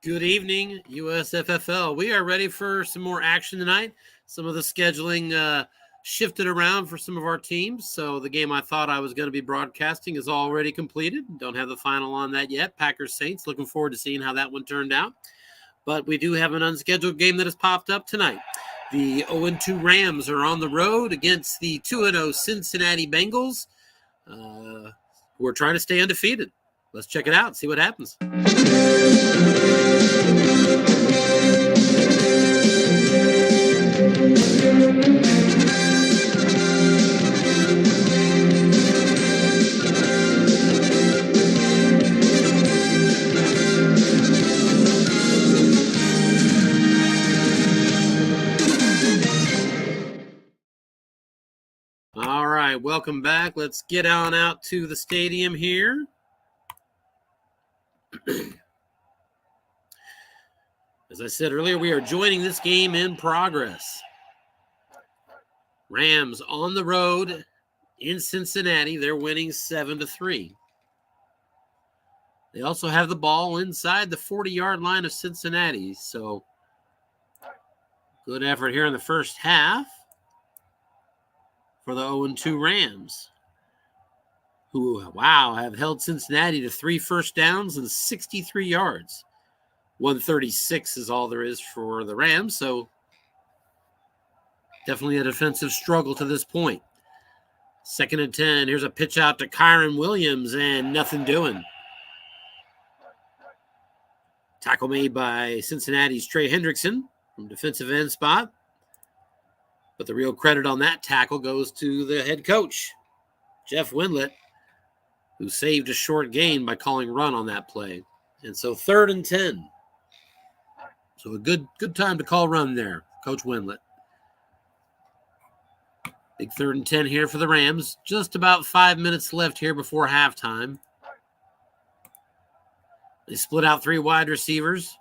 Good evening, USFFL. We are ready for some more action tonight. Some of the scheduling shifted around for some of our teams. So the game I thought I was going to be broadcasting is already completed. Don't have the final on that yet. Packers Saints. Looking forward to seeing how that one turned out. But we do have an unscheduled game that has popped up tonight. The 0-2 Rams are on the road against the 2-0 Cincinnati Bengals, who are trying to stay undefeated. Let's check it out and see what happens. All right, welcome back. Let's get on out to the stadium here. As I said earlier, we are joining this game in progress. Rams on the road in Cincinnati. They're winning 7-3. They also have the ball inside the 40-yard line of Cincinnati. So good effort here in the first half for the 0-2 Rams, who, wow, have held Cincinnati to 3 first downs and 63 yards. 136 is all there is for the Rams, so definitely a defensive struggle to this point. 2nd and 10. Here's a pitch out to Kyron Williams, and nothing doing. Tackle made by Cincinnati's Trey Hendrickson from defensive end spot. But the real credit on that tackle goes to the head coach, Jeff Windlet, who saved a short gain by calling run on that play. And so 3rd and 10. So a good time to call run there, Coach Windlet. Big 3rd and 10 here for the Rams. Just about 5 minutes left here before halftime. They split out 3 wide receivers.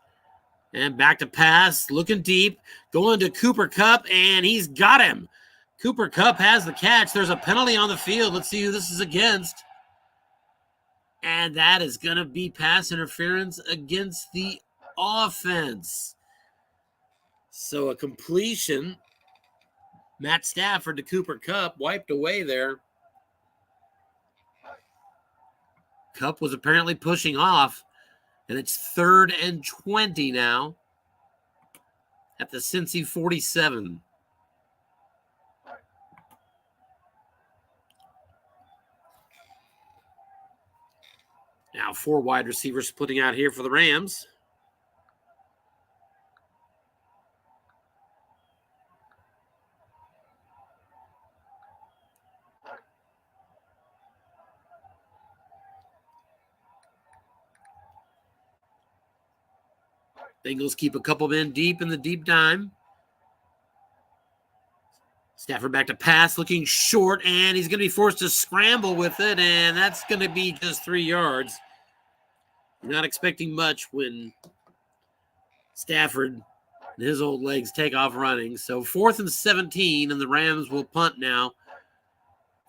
And back to pass, looking deep, going to Cooper Kupp, and he's got him. Cooper Kupp has the catch. There's a penalty on the field. Let's see who this is against. And that is going to be pass interference against the offense. So a completion. Matt Stafford to Cooper Kupp, wiped away there. Kupp was apparently pushing off. And it's 3rd and 20 now at the Cincy 47. Now 4 wide receivers splitting out here for the Rams. Bengals keep a couple men deep in the deep dime. Stafford back to pass, looking short, and he's going to be forced to scramble with it, and that's going to be just 3 yards. Not expecting much when Stafford and his old legs take off running. So 4th and 17, and the Rams will punt now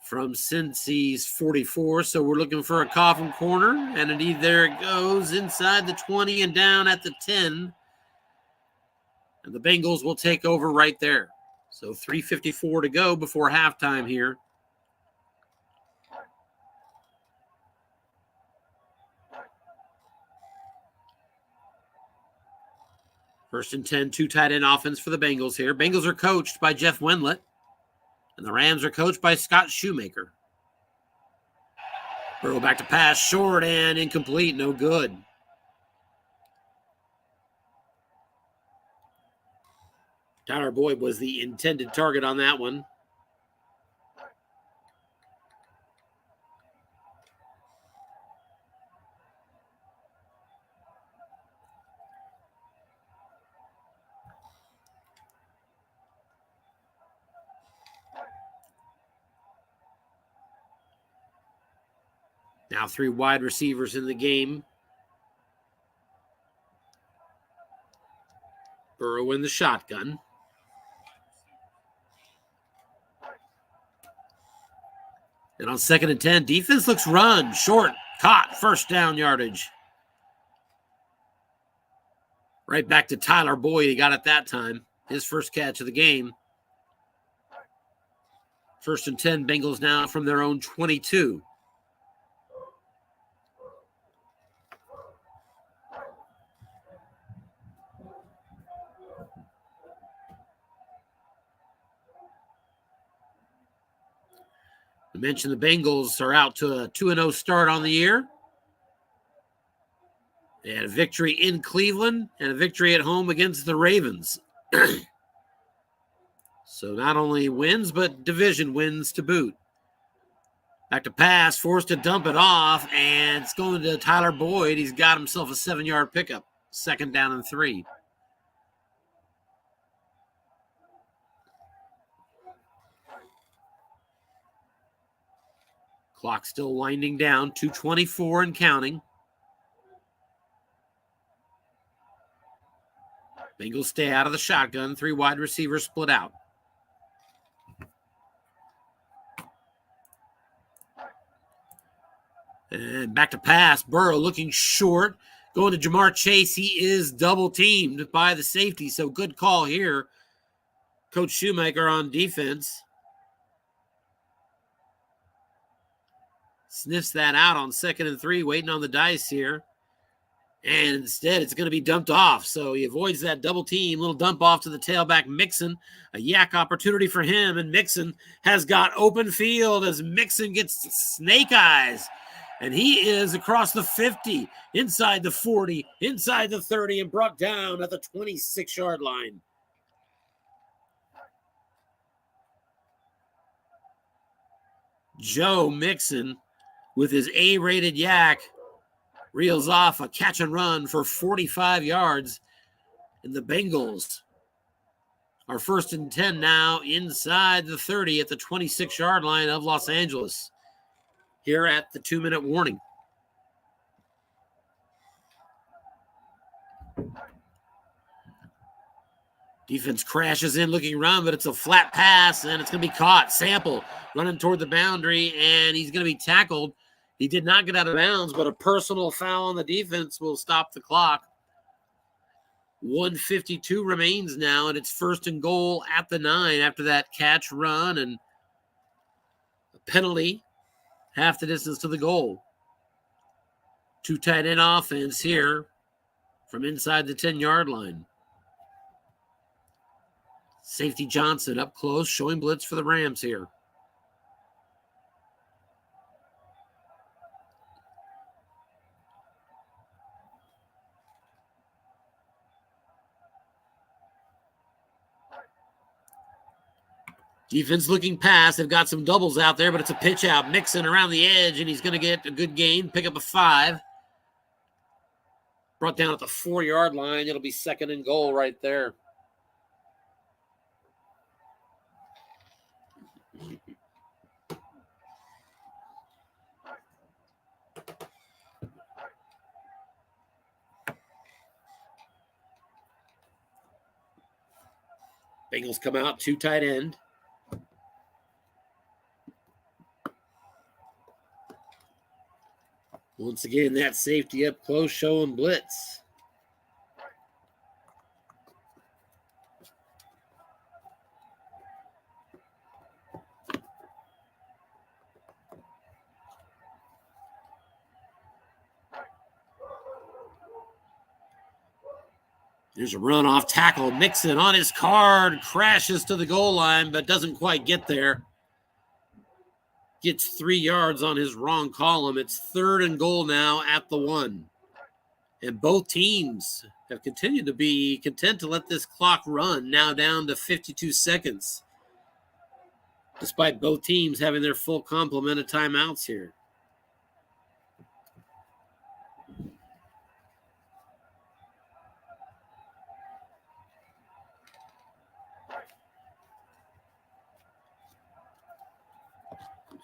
from Cincy's 44. So we're looking for a coffin corner, and indeed there it goes inside the 20 and down at the 10. And the Bengals will take over right there. So 3:54 to go before halftime here. First and 10, 2 tight end offense for the Bengals here. Bengals are coached by Jeff Windlet, and the Rams are coached by Scott Shoemaker. Burrow back to pass, short and incomplete, no good. Tyler Boyd was the intended target on that one. Now 3 wide receivers in the game. Burrow in the shotgun. And on 2nd and 10, defense looks run, short, caught, first down yardage. Right back to Tyler Boyd. He got it that time. His first catch of the game. 1st and 10, Bengals now from their own 22. I mentioned the Bengals are out to a 2-0 start on the year. They had a victory in Cleveland and a victory at home against the Ravens. So not only wins, but division wins to boot. Back to pass, forced to dump it off, and it's going to Tyler Boyd. He's got himself a 7-yard pickup. 2nd down and 3. Clock still winding down, 2:24 and counting. Bengals stay out of the shotgun. 3 wide receivers split out. And back to pass. Burrow looking short. Going to Jamar Chase. He is double teamed by the safety. So good call here. Coach Shoemaker on defense. Sniffs that out on 2nd and 3. Waiting on the dice here. And instead, it's going to be dumped off. So he avoids that double team. Little dump off to the tailback, Mixon. A yak opportunity for him. And Mixon has got open field as Mixon gets snake eyes. And he is across the 50, inside the 40, inside the 30, and brought down at the 26-yard line. Joe Mixon, with his A-rated yak, reels off a catch and run for 45 yards. And the Bengals are 1st and 10 now inside the 30 at the 26-yard line of Los Angeles. Here at the 2-minute warning. Defense crashes in looking around, but it's a flat pass, and it's going to be caught. Sample running toward the boundary, and he's going to be tackled. He did not get out of bounds, but a personal foul on the defense will stop the clock. 1:52 remains now, and it's 1st and goal at the 9 after that catch run and a penalty. Half the distance to the goal. 2 tight end offense here from inside the 10-yard line. Safety Johnson up close, showing blitz for the Rams here. Defense looking pass. They've got some doubles out there, but it's a pitch out. Mixon around the edge, and he's going to get a good gain, pick up a 5. Brought down at the 4-yard line. It'll be 2nd and goal right there. Bengals come out, 2 tight end. Once again, that safety up close, showing blitz. There's a run off tackle. Mixon on his card, crashes to the goal line, but doesn't quite get there. Gets 3 yards on his wrong column. It's 3rd and goal now at the 1. And both teams have continued to be content to let this clock run, now down to 52 seconds. Despite both teams having their full complement of timeouts here.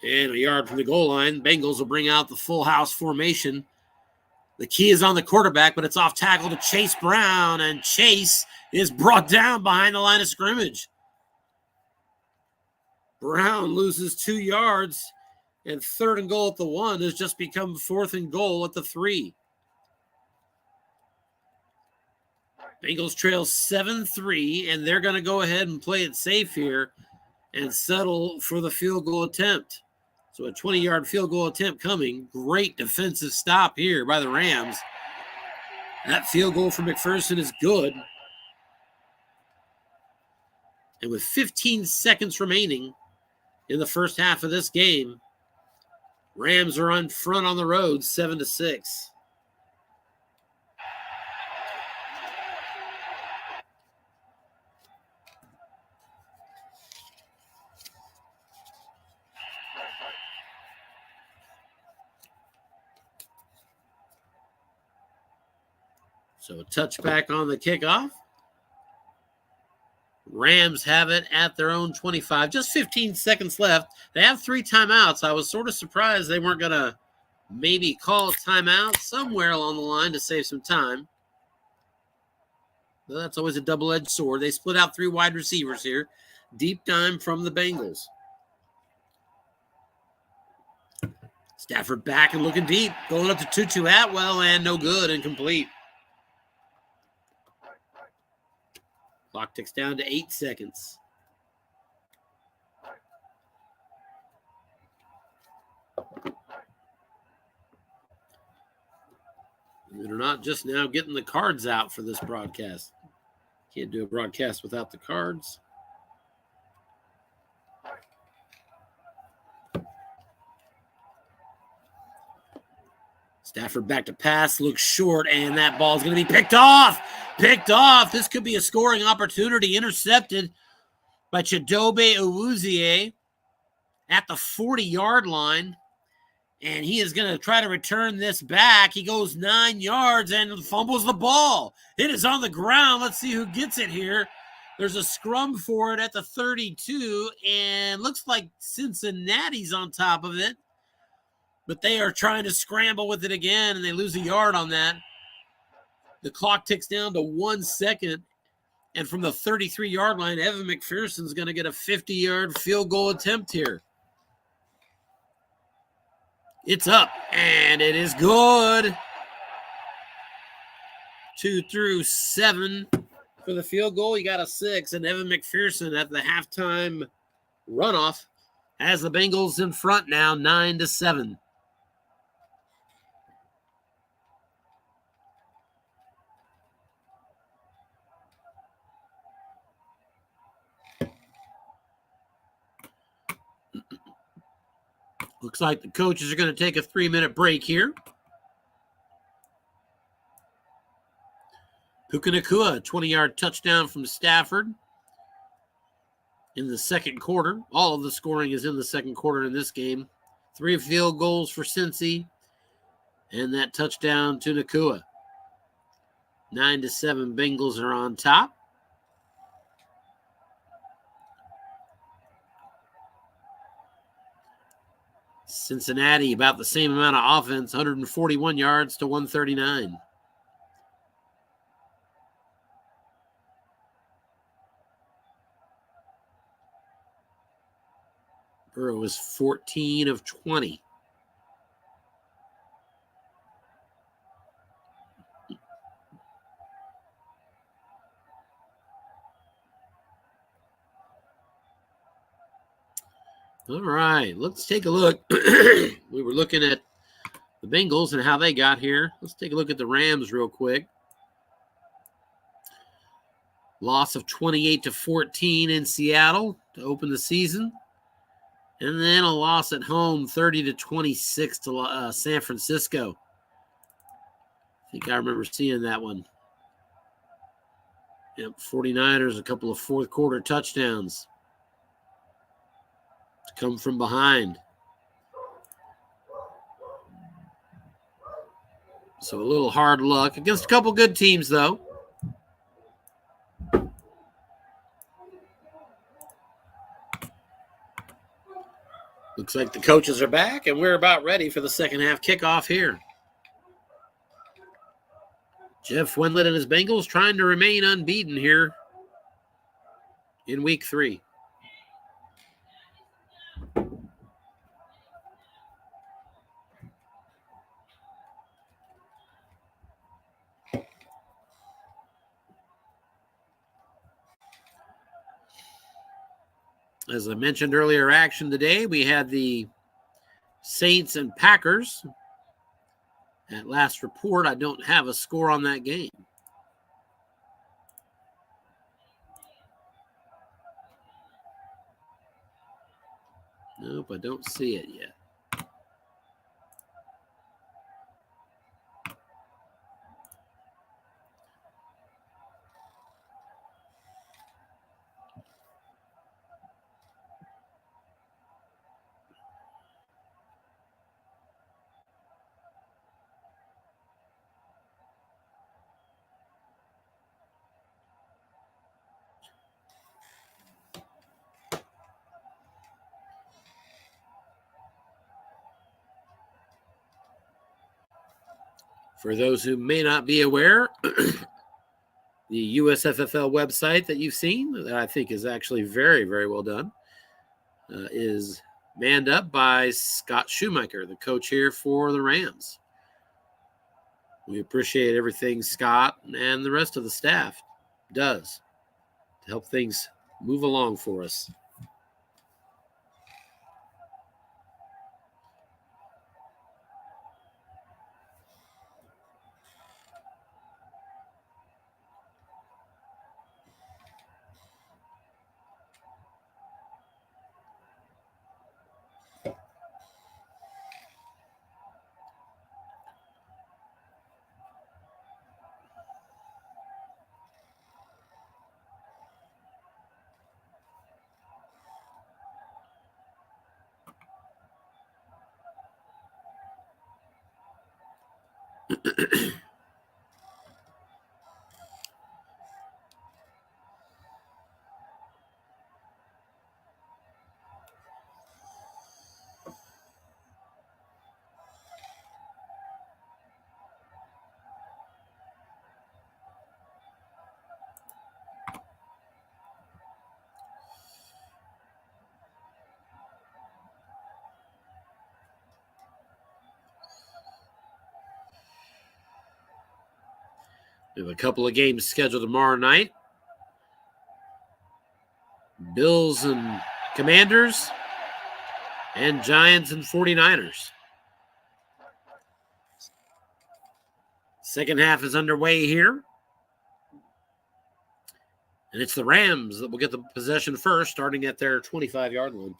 And a yard from the goal line. Bengals will bring out the full house formation. The key is on the quarterback, but it's off tackle to Chase Brown, and Chase is brought down behind the line of scrimmage. Brown loses 2 yards, and 3rd and goal at the 1 has just become 4th and goal at the 3. Bengals trail 7-3, and they're going to go ahead and play it safe here and settle for the field goal attempt. So a 20-yard field goal attempt coming. Great defensive stop here by the Rams. That field goal for McPherson is good. And with 15 seconds remaining in the first half of this game, Rams are on front on the road, 7-6. So a touchback on the kickoff. Rams have it at their own 25. Just 15 seconds left. They have 3 timeouts. I was sort of surprised they weren't going to maybe call a timeout somewhere along the line to save some time. But that's always a double-edged sword. They split out 3 wide receivers here. Deep dime from the Bengals. Stafford back and looking deep. Going up to Tutu Atwell and no good, incomplete. Clock ticks down to 8 seconds. They're not just now getting the cards out for this broadcast. Can't do a broadcast without the cards. Stafford back to pass, looks short, and that ball's going to be picked off. Picked off. This could be a scoring opportunity. Intercepted by Chidobe Awuzie at the 40-yard line. And he is going to try to return this back. He goes 9 yards and fumbles the ball. It is on the ground. Let's see who gets it here. There's a scrum for it at the 32, and looks like Cincinnati's on top of it. But they are trying to scramble with it again, and they lose a yard on that. The clock ticks down to 1 second. And from the 33-yard line, Evan McPherson's going to get a 50-yard field goal attempt here. It's up, and it is good. 2 through 7 for the field goal. You got a 6, and Evan McPherson at the halftime runoff has the Bengals in front now, 9-7. Looks like the coaches are going to take a 3-minute break here. Puka Nacua, 20-yard touchdown from Stafford in the second quarter. All of the scoring is in the second quarter in this game. 3 field goals for Cincy, and that touchdown to Nacua. 9-7, Bengals are on top. Cincinnati, about the same amount of offense, 141 yards to 139. Burrow was 14 of 20. All right, let's take a look. We were looking at the Bengals and how they got here. Let's take a look at the Rams real quick. Loss of 28-14 in Seattle to open the season. And then a loss at home, 30-26 to San Francisco. I think I remember seeing that one. Yep, 49ers, a couple of fourth quarter touchdowns to come from behind. So a little hard luck against a couple good teams, though. Looks like the coaches are back, and we're about ready for the second half kickoff here. Jeff Wendland and his Bengals trying to remain unbeaten here in week 3. As I mentioned earlier, action today, we had the Saints and Packers. At last report, I don't have a score on that game. Nope, I don't see it yet. For those who may not be aware, the USFFL website that you've seen, that I think is actually very, very well done, is manned up by Scott Schumacher, the coach here for the Rams. We appreciate everything Scott and the rest of the staff does to help things move along for us. We have a couple of games scheduled tomorrow night. Bills and Commanders, and Giants and 49ers. Second half is underway here. And it's the Rams that will get the possession first, starting at their 25-yard line.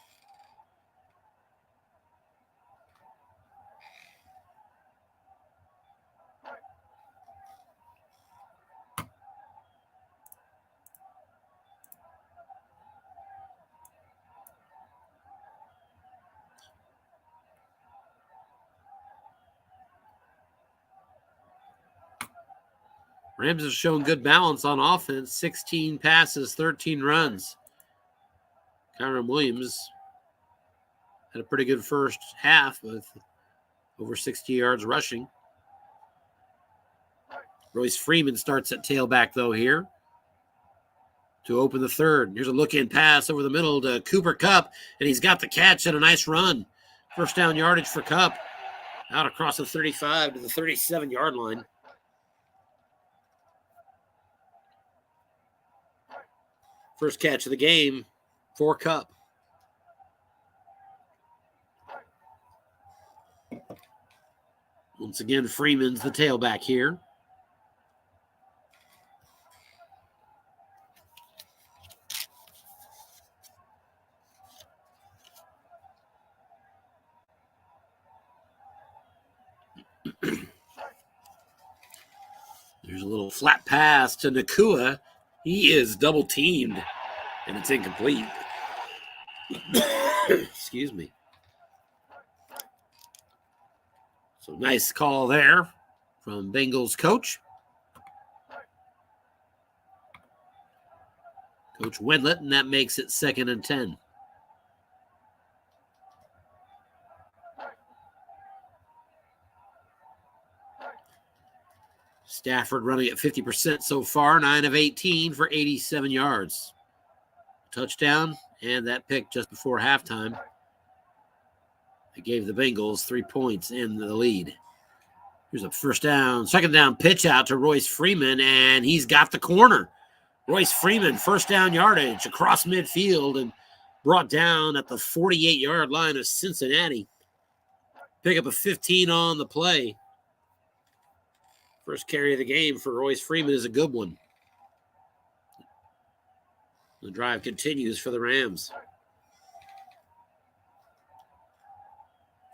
Rams have shown good balance on offense. 16 passes, 13 runs. Kyron Williams had a pretty good first half with over 60 yards rushing. Royce Freeman starts at tailback, though, here to open the third. Here's a look-in pass over the middle to Cooper Kupp, and he's got the catch and a nice run. First down yardage for Kupp. Out across the 35 to the 37-yard line. First catch of the game for Kupp. Once again, Freeman's the tailback here. There's a little flat pass to Nakua. He is double teamed, and it's incomplete. Excuse me. So nice call there from Bengals coach. Coach Wendlandt, and that makes it 2nd and 10. Stafford running at 50% so far, 9 of 18 for 87 yards. Touchdown, and that pick just before halftime. It gave the Bengals 3 points in the lead. Here's a second down pitch out to Royce Freeman, and he's got the corner. Royce Freeman, first down yardage across midfield, and brought down at the 48-yard line of Cincinnati. Pick up a 15 on the play. First carry of the game for Royce Freeman is a good one. The drive continues for the Rams.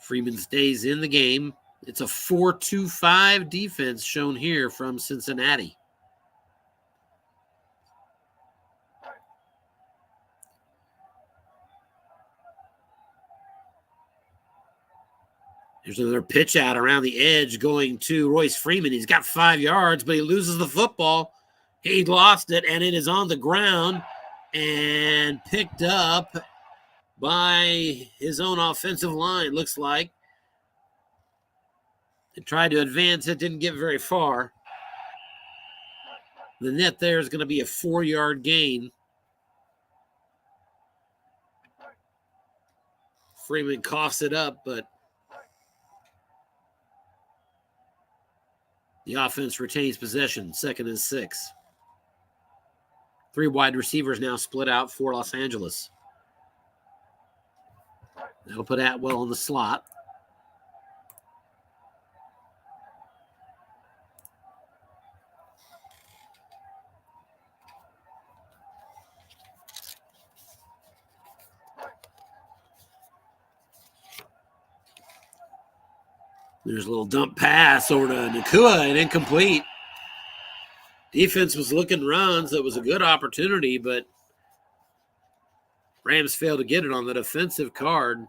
Freeman stays in the game. It's a 4-2-5 defense shown here from Cincinnati. There's another pitch out around the edge going to Royce Freeman. He's got 5 yards, but he loses the football. He lost it, and it is on the ground and picked up by his own offensive line, looks like. They tried to advance it, didn't get very far. The net there is going to be a 4-yard gain. Freeman coughs it up, but the offense retains possession, 2nd and 6. 3 wide receivers now split out for Los Angeles. That'll put Atwell in the slot. There's a little dump pass over to Nakua and incomplete. Defense was looking runs. That was a good opportunity, but Rams failed to get it on the defensive card.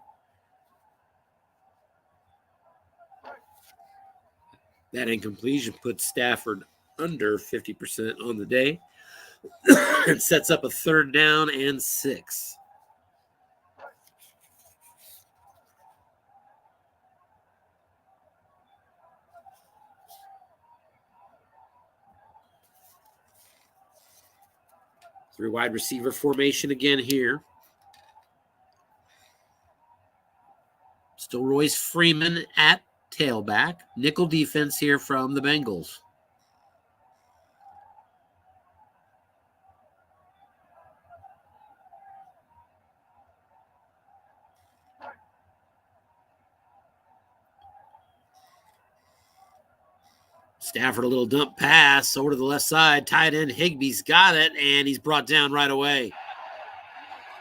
That incompletion puts Stafford under 50% on the day. It sets up a 3rd down and 6. Three wide receiver formation again here. Still Royce Freeman at tailback. Nickel defense here from the Bengals. Stafford, a little dump pass over to the left side. Tight end Higbee's got it, and he's brought down right away.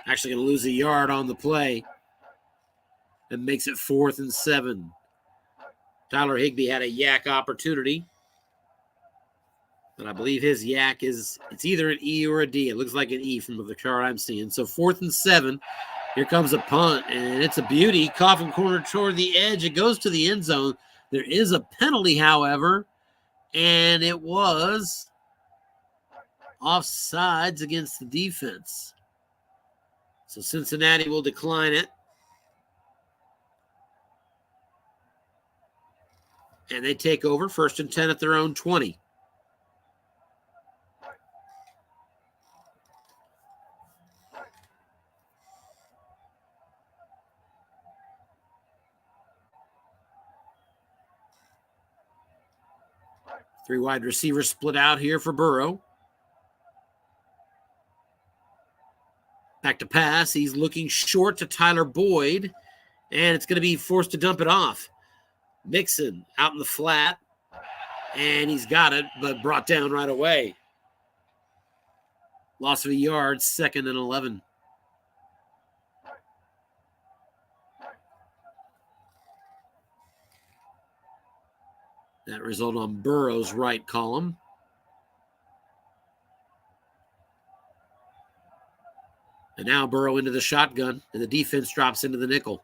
Actually going to lose a yard on the play. And makes it 4th and 7. Tyler Higbee had a yak opportunity. But I believe his yak it's either an E or a D. It looks like an E from the chart I'm seeing. So 4th and 7. Here comes a punt, and it's a beauty. Coffin corner toward the edge. It goes to the end zone. There is a penalty, however, and it was offsides against the defense. So Cincinnati will decline it. And they take over 1st and 10 at their own 20. Three wide receivers split out here for Burrow. Back to pass. He's looking short to Tyler Boyd, and it's going to be forced to dump it off. Mixon out in the flat, and he's got it, but brought down right away. Loss of a yard, 2nd and 11. That result on Burrow's right column. And now Burrow into the shotgun, and the defense drops into the nickel.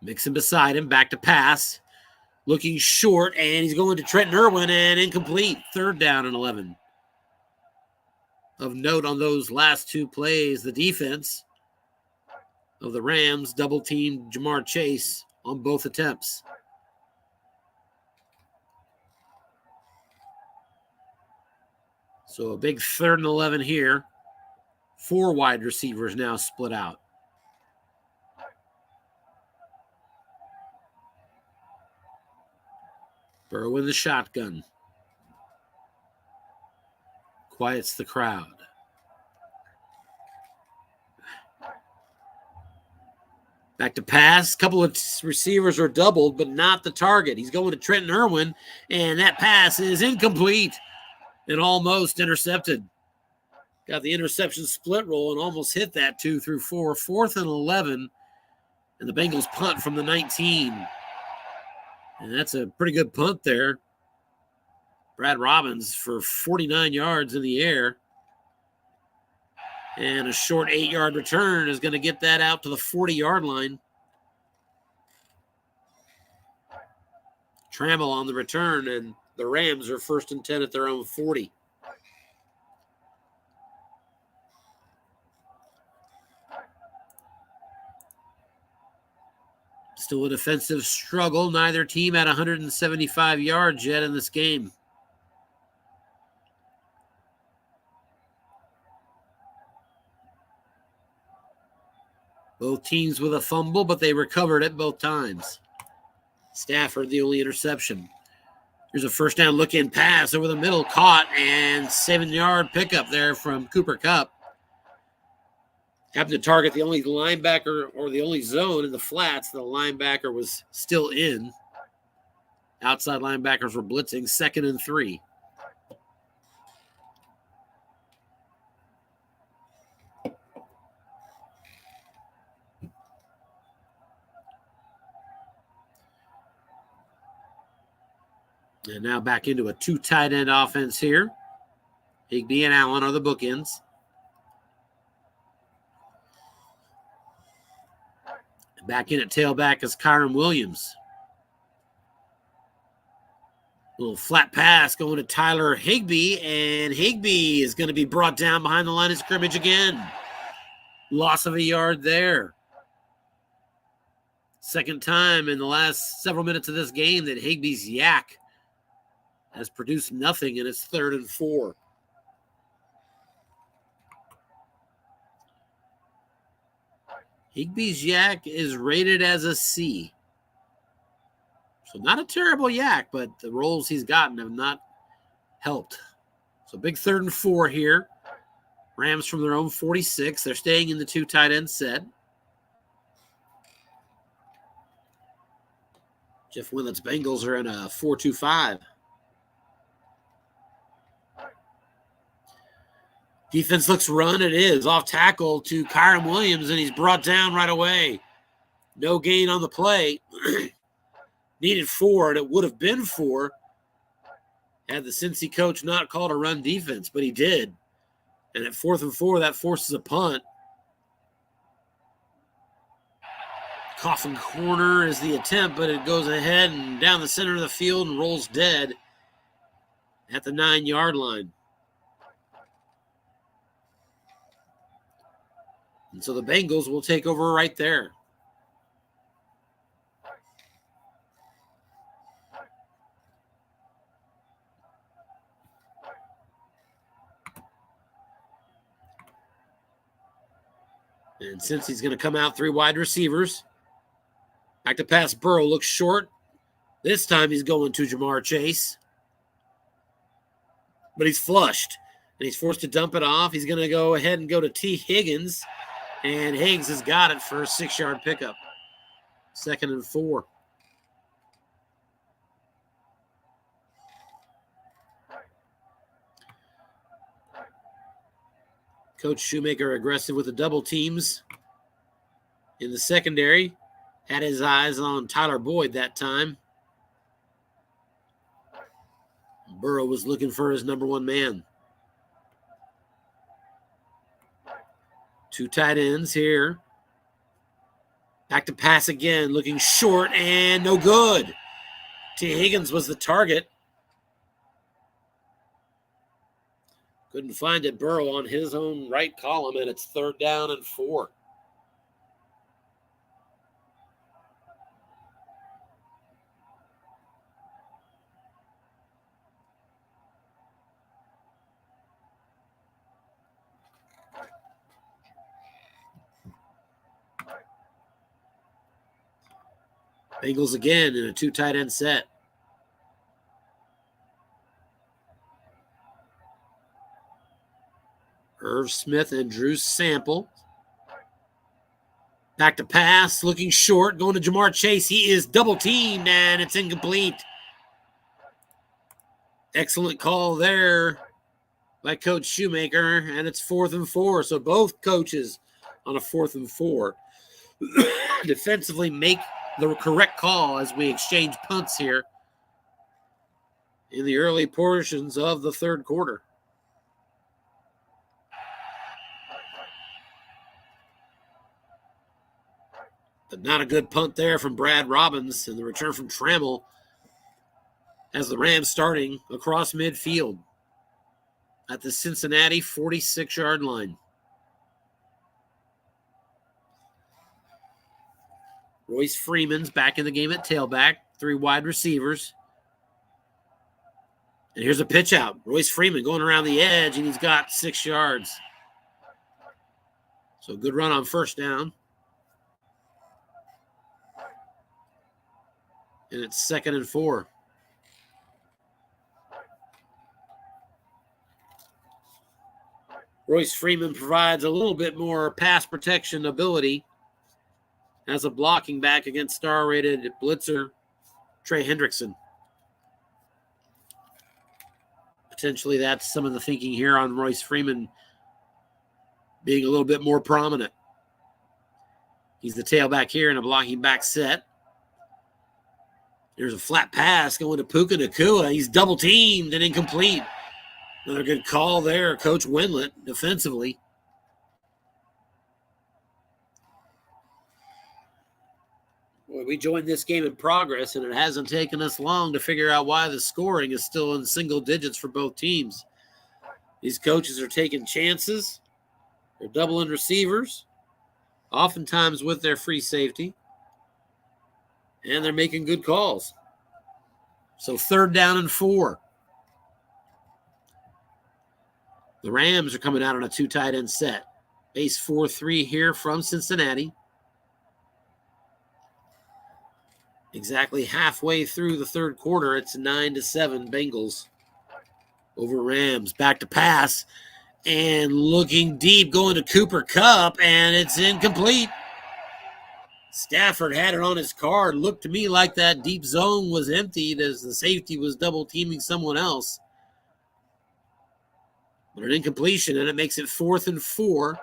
Mixon beside him, back to pass. Looking short, and he's going to Trenton Irwin, and incomplete. 3rd down and 11. Of note on those last 2 plays, the defense of the Rams double-teamed Jamar Chase on both attempts. So a big 3rd and 11 here. 4 wide receivers now split out. Burrow in the shotgun. Quiets the crowd. Back to pass. A couple of receivers are doubled, but not the target. He's going to Trenton Irwin, and that pass is incomplete and almost intercepted. Got the interception split roll and almost hit that 2 through 4. 4th and 11, and the Bengals punt from the 19. And that's a pretty good punt there. Brad Robbins for 49 yards in the air. And a short 8-yard return is going to get that out to the 40-yard line. Trammell on the return, and the Rams are 1st and 10 at their own 40. Still a defensive struggle. Neither team had 175 yards yet in this game. Both teams with a fumble, but they recovered it both times. Stafford, the only interception. Here's a first down look-in pass over the middle, caught, and 7-yard pickup there from Cooper Kupp. Happened to target the only linebacker or the only zone in the flats. The linebacker was still in. Outside linebackers were blitzing. 2nd and 3. And now back into a 2 tight end offense here. Higbee and Allen are the bookends. Back in at tailback is Kyron Williams. Little flat pass going to Tyler Higbee, and Higbee is going to be brought down behind the line of scrimmage again. Loss of a yard there. Second time in the last several minutes of this game that Higbee's yak has produced nothing, and it's 3rd and 4. Higbee's yak is rated as a C. So not a terrible yak, but the rolls he's gotten have not helped. So big 3rd and 4 here. Rams from their own 46. They're staying in the 2 tight end set. Jeff Willett's Bengals are in a 4-2-5. Defense looks run. It is. Off tackle to Kyron Williams, and he's brought down right away. No gain on the play. Needed 4, and it would have been 4 had the Cincy coach not called a run defense, but he did. And at 4th and 4, that forces a punt. Coffin corner is the attempt, but it goes ahead and down the center of the field and rolls dead at the 9-yard line. And so the Bengals will take over right there. And since he's going to come out 3 wide receivers, back to pass. Burrow looks short. This time he's going to Jamar Chase. But he's flushed, and he's forced to dump it off. He's going to go ahead and go to T. Higgins. And Higgs has got it for a 6-yard pickup. 2nd and 4. Coach Shoemaker aggressive with the double teams in the secondary. Had his eyes on Tyler Boyd that time. Burrow was looking for his number 1 man. 2 tight ends here. Back to pass again, looking short and no good. T. Higgins was the target. Couldn't find it. Burrow on his own right column, and it's 3rd down and 4. Bengals again in a 2 tight end set. Irv Smith and Drew Sample. Back to pass, looking short, going to Jamar Chase. He is double teamed, and it's incomplete. Excellent call there by Coach Shoemaker, and it's 4th and 4. So both coaches on a 4th and 4 defensively make the correct call as we exchange punts here in the early portions of the third quarter. But not a good punt there from Brad Robbins, and the return from Trammell has the Rams starting across midfield at the Cincinnati 46-yard line. Royce Freeman's back in the game at tailback, 3 wide receivers. And here's a pitch out. Royce Freeman going around the edge, and he's got 6 yards. So good run on first down. And it's 2nd and 4. Royce Freeman provides a little bit more pass protection ability as a blocking back against star-rated blitzer Trey Hendrickson. Potentially that's some of the thinking here on Royce Freeman being a little bit more prominent. He's the tailback here in a blocking back set. There's a flat pass going to Puka Nacua. He's double teamed and incomplete. Another good call there, Coach Wendlandt, defensively. Boy, we joined this game in progress, and it hasn't taken us long to figure out why the scoring is still in single digits for both teams. These coaches are taking chances. They're doubling receivers, oftentimes with their free safety, and they're making good calls. So 3rd down and 4. The Rams are coming out on a 2 tight end set. Base 4-3 here from Cincinnati. Exactly halfway through the third quarter, it's 9-7 Bengals over Rams. Back to pass and looking deep, going to Cooper Kupp, and it's incomplete. Stafford had it on his card. Looked to me like that deep zone was emptied as the safety was double teaming someone else. But an incompletion, and it makes it 4th and 4.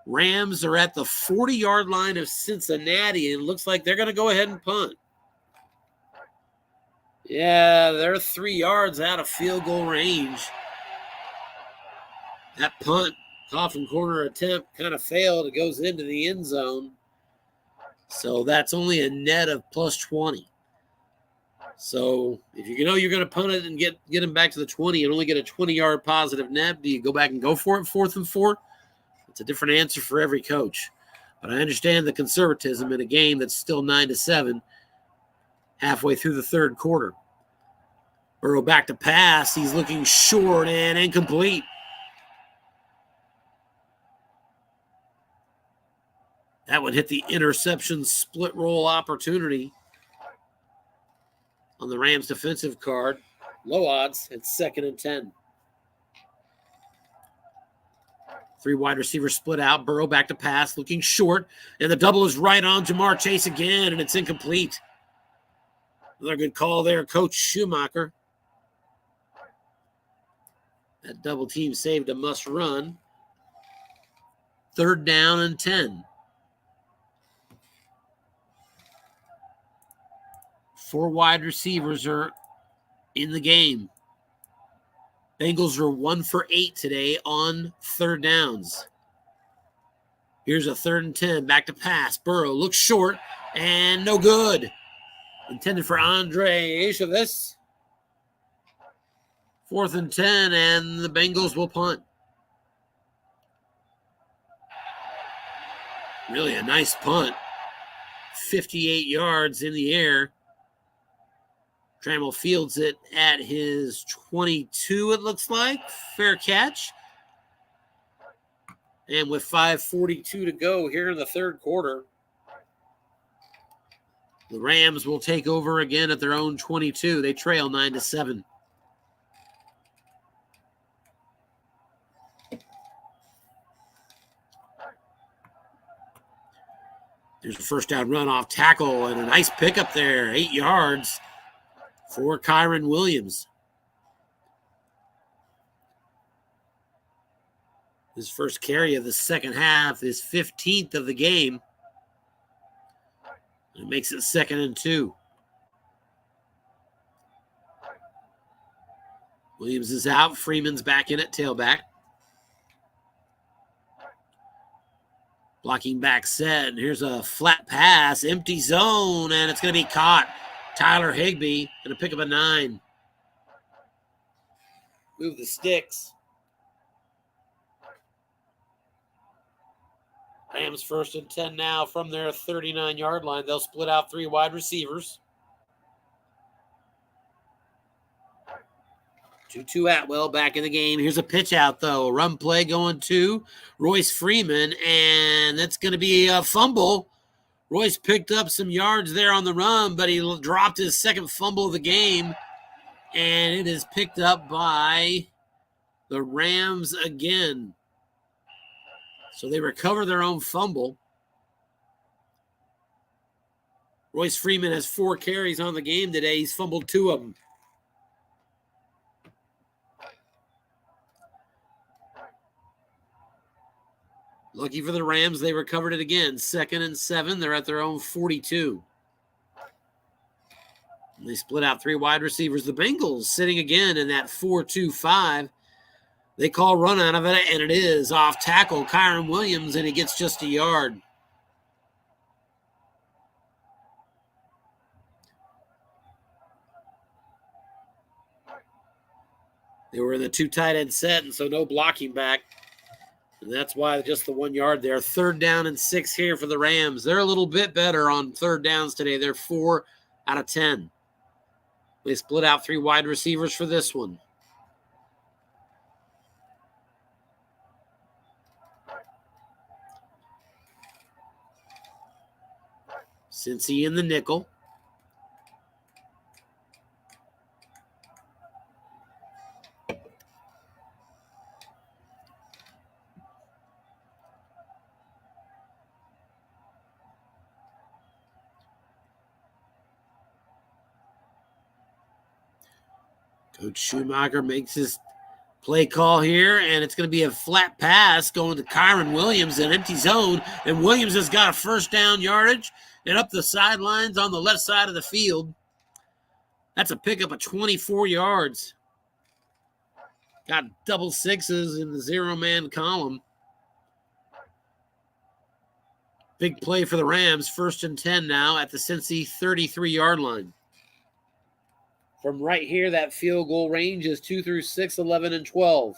Rams are at the 40-yard line of Cincinnati, and it looks like they're going to go ahead and punt. Yeah, they're 3 yards out of field goal range. That punt, coffin corner attempt kind of failed. It goes into the end zone. So that's only a net of plus 20. So if you know you're going to punt it and get him back to the 20 and only get a 20-yard positive net, do you go back and go for it 4th and 4? It's a different answer for every coach. But I understand the conservatism in a game that's still 9-7 halfway through the third quarter. Burrow back to pass. He's looking short and incomplete. That would hit the interception split roll opportunity on the Rams defensive card. Low odds. It's 2nd and 10. 3 wide receivers split out. Burrow back to pass, looking short. And the double is right on Jamar Chase again, and it's incomplete. Another good call there, Coach Schumacher. That double team saved a must run. 3rd down and 10. 4 wide receivers are in the game. Bengals are 1 for 8 today on 3rd downs. Here's a 3rd and 10. Back to pass. Burrow looks short and no good. Intended for Andre Chavez. 4th and 10, and the Bengals will punt. Really a nice punt. 58 yards in the air. Trammell fields it at his 22, it looks like. Fair catch. And with 5:42 to go here in the third quarter, the Rams will take over again at their own 22. They trail 9-7. There's a first down run off tackle and a nice pickup there, 8 yards for Kyron Williams. His first carry of the second half, his 15th of the game. It makes it 2nd and 2. Williams is out. Freeman's back in at tailback. Blocking back set, and here's a flat pass, empty zone, and it's going to be caught. Tyler Higbee going to pick up a 9. Move the sticks. Rams 1st and 10 now from their 39-yard line. They'll split out 3 wide receivers. Tutu Atwell back in the game. Here's a pitch out, though. A run play going to Royce Freeman, and that's going to be a fumble. Royce picked up some yards there on the run, but he dropped his second fumble of the game, and it is picked up by the Rams again. So they recover their own fumble. Royce Freeman has 4 carries on the game today. He's fumbled 2 of them. Lucky for the Rams, they recovered it again. 2nd and 7. They're at their own 42. And they split out 3 wide receivers. The Bengals sitting again in that 4-2-5. They call run out of it, and it is off tackle. Kyron Williams, and he gets just a yard. They were in the 2 tight end set, and so no blocking back. And that's why just the 1 yard there. 3rd down and 6 here for the Rams. They're a little bit better on 3rd downs today. They're 4 out of 10. They split out 3 wide receivers for this one. Cincy in the nickel. Coach Schumacher makes his play call here, and it's going to be a flat pass going to Kyron Williams, an empty zone, and Williams has got a 1st down yardage and up the sidelines on the left side of the field. That's a pickup of 24 yards. Got double 6s in the 0-man column. Big play for the Rams, 1st and 10 now at the Cincy 33-yard line. From right here, that field goal range is 2 through 6, 11, and 12.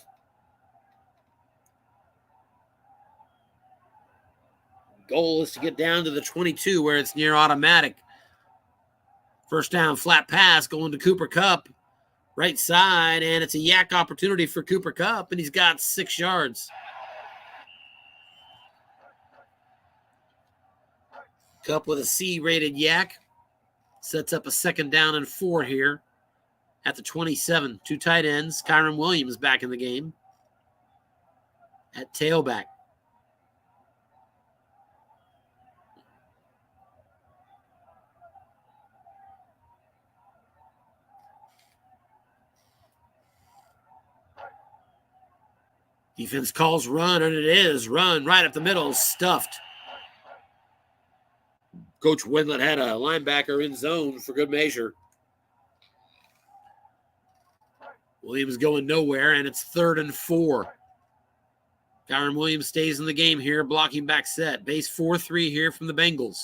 Goal is to get down to the 22 where it's near automatic. 1st down, flat pass going to Cooper Kupp. Right side, and it's a yak opportunity for Cooper Kupp, and he's got 6 yards. Kupp with a C-rated yak. Sets up a 2nd down and 4 here. At the 27, 2 tight ends. Kyron Williams back in the game at tailback. Defense calls run, and it is run right up the middle, stuffed. Coach Wendlandt had a linebacker in zone for good measure. Williams going nowhere, and it's 3rd and 4. Kyron Williams stays in the game here, blocking back set. Base 4-3 here from the Bengals.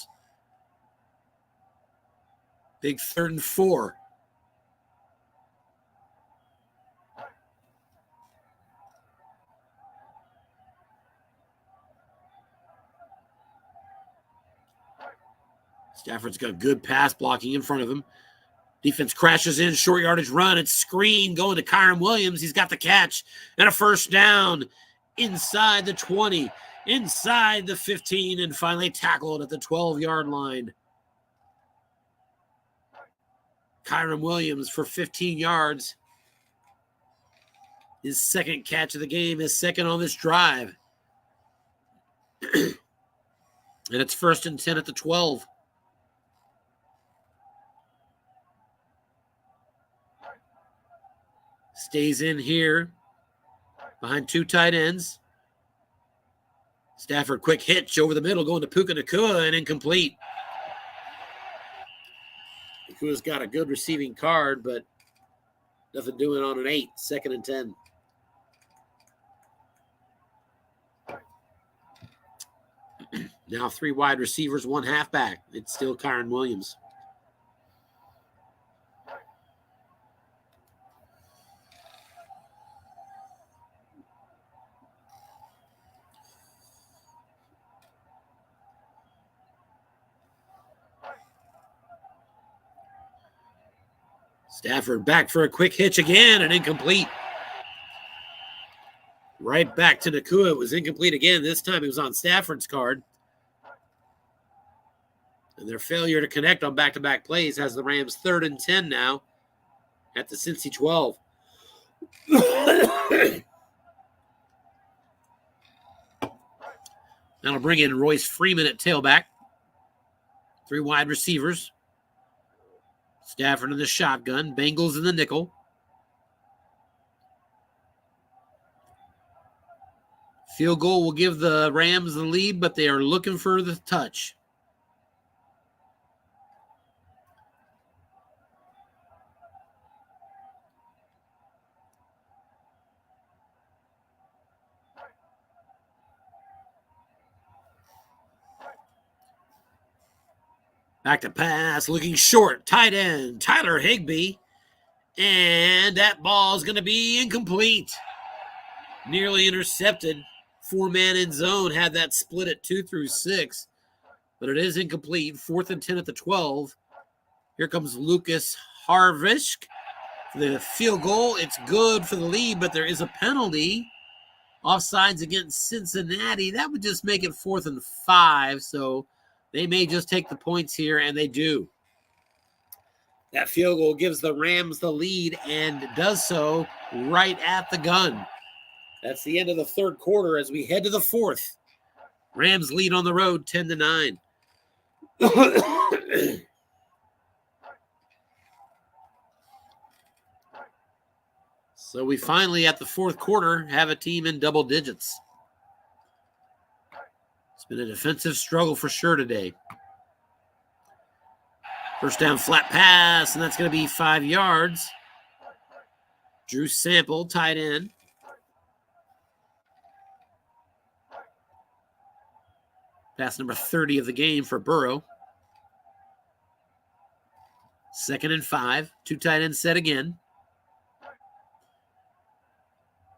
Big 3rd and 4. Stafford's got good pass blocking in front of him. Defense crashes in, short yardage run. It's screen going to Kyron Williams. He's got the catch and a 1st down inside the 20, inside the 15, and finally tackled at the 12-yard line. Kyron Williams for 15 yards. His 2nd catch of the game, his 2nd on this drive. And it's 1st and 10 at the 12. Stays in here behind 2 tight ends. Stafford, quick hitch over the middle, going to Puka Nacua and incomplete. Nakua's got a good receiving card, but nothing doing on an 8. 2nd and 10. Now 3 wide receivers, 1 halfback. It's still Kyron Williams. Stafford back for a quick hitch again and incomplete. Right back to Nacua. It was incomplete again. This time it was on Stafford's card. And their failure to connect on back-to-back plays has the Rams 3rd and 10 now at the Cincy 12. That'll bring in Royce Freeman at tailback. 3 wide receivers. Stafford in the shotgun. Bengals in the nickel. Field goal will give the Rams the lead, but they are looking for the touch. Back to pass, looking short, tight end, Tyler Higbee. And that ball is going to be incomplete. Nearly intercepted. 4-man in zone, had that split at 2 through 6. But it is incomplete. 4th and 10 at the 12. Here comes Lucas Harvisk for the field goal. It's good for the lead, but there is a penalty. Offsides against Cincinnati. That would just make it 4th and 5, so they may just take the points here, and they do. That field goal gives the Rams the lead and does so right at the gun. That's the end of the 3rd quarter as we head to the 4th. Rams lead on the road 10-9. So we finally, at the 4th quarter, have a team in double digits. It's been a defensive struggle for sure today. First down flat pass, and that's going to be 5 yards. Drew Sample, tight end. Pass number 30 of the game for Burrow. 2nd and 5. 2 tight ends set again.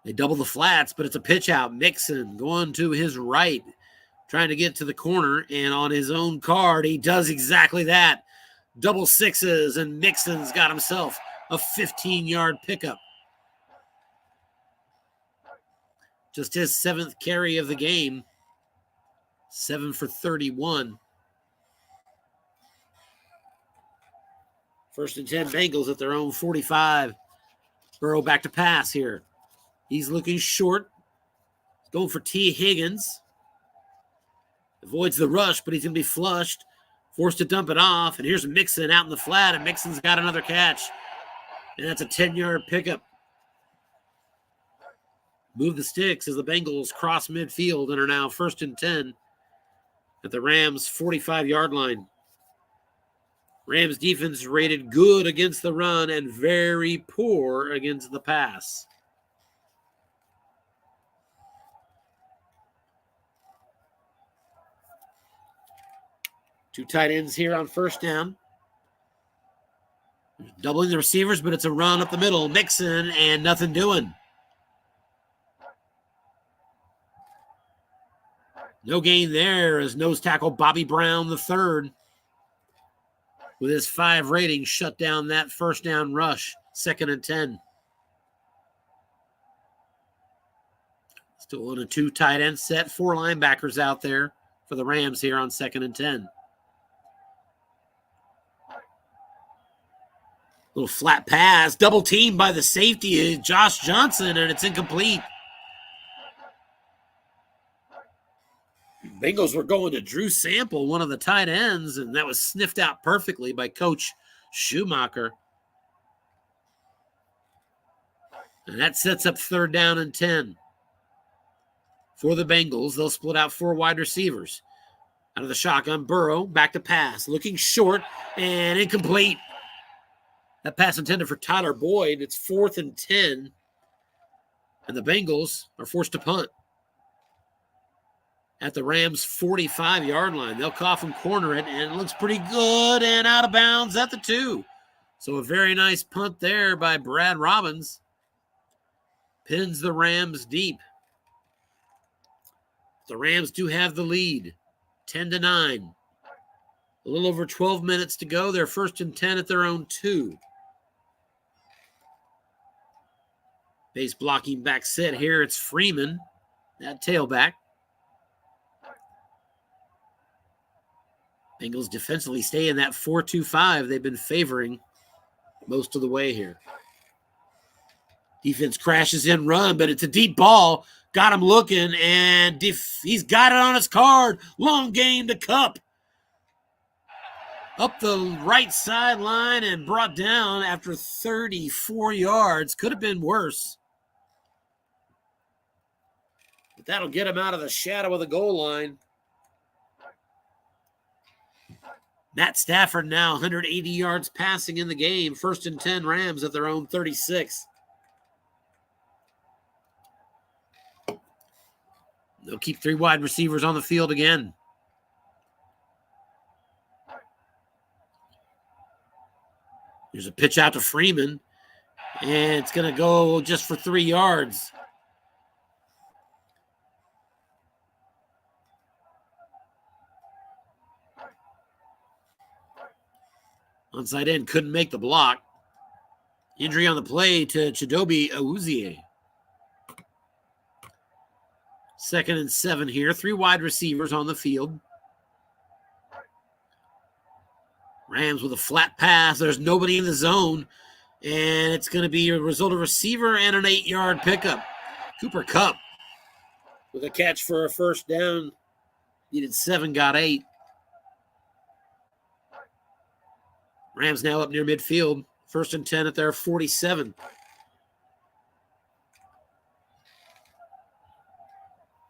They double the flats, but it's a pitch out. Mixon going to his right, trying to get to the corner, and on his own card, he does exactly that. Double sixes, and Mixon's got himself a 15-yard pickup. Just his 7th carry of the game. 7 for 31. 1st and 10 Bengals at their own 45. Burrow back to pass here. He's looking short. He's going for T. Higgins. Avoids the rush, but he's going to be flushed. Forced to dump it off. And here's Mixon out in the flat, and Mixon's got another catch. And that's a 10-yard pickup. Move the sticks as the Bengals cross midfield and are now 1st and 10 at the Rams' 45-yard line. Rams defense rated good against the run and very poor against the pass. Two tight ends here on 1st down. Doubling the receivers, but it's a run up the middle. Mixon and nothing doing. No gain there as nose tackle Bobby Brown III, with his 5 rating, shut down that 1st down rush. 2nd and 10. Still on a 2 tight end set. 4 linebackers out there for the Rams here on 2nd and 10. Little flat pass, double teamed by the safety, Josh Johnson, and it's incomplete. Bengals were going to Drew Sample, one of the tight ends, and that was sniffed out perfectly by Coach Schumacher. And that sets up 3rd down and 10. For the Bengals, they'll split out 4 wide receivers. Out of the shotgun, Burrow, back to pass, looking short and incomplete. That pass intended for Tyler Boyd. It's 4th and 10. And the Bengals are forced to punt at the Rams' 45-yard line. They'll coffin corner it, and it looks pretty good and out of bounds at the 2. So a very nice punt there by Brad Robbins. Pins the Rams deep. The Rams do have the lead, 10-9. A little over 12 minutes to go. They're 1st and 10 at their own 2. Base blocking back set here. It's Freeman, that tailback. Bengals defensively stay in that 4-2-5 they've been favoring most of the way here. Defense crashes in run, but it's a deep ball. Got him looking, and he's got it on his card. Long gain to Cup. Up the right sideline and brought down after 34 yards. Could have been worse. But that'll get him out of the shadow of the goal line. Matt Stafford now 180 yards passing in the game. 1st and 10 Rams at their own 36. They'll keep 3 wide receivers on the field again. There's a pitch out to Freeman, and it's going to go just for 3 yards. Onside end, couldn't make the block. Injury on the play to Chidobe Awuzie. 2nd and 7 here. 3 wide receivers on the field. Rams with a flat pass. There's nobody in the zone. And it's going to be a result of receiver and an 8-yard pickup. Cooper Kupp with a catch for a 1st down. Needed 7, got 8. Rams now up near midfield. 1st and 10 at their 47.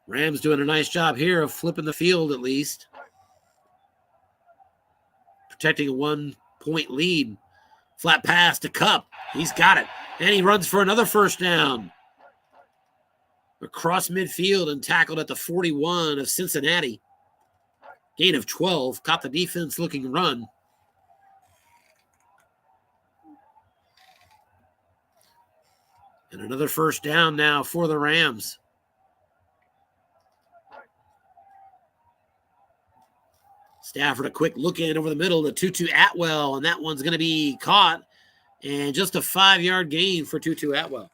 Rams doing a nice job here of flipping the field at least. Protecting a 1-point lead. Flat pass to Kupp. He's got it. And he runs for another 1st down. Across midfield and tackled at the 41 of Cincinnati. Gain of 12. Caught the defense looking run. And another 1st down now for the Rams. Stafford a quick look in over the middle to Tutu Atwell, and that one's going to be caught. And just a 5-yard gain for Tutu Atwell.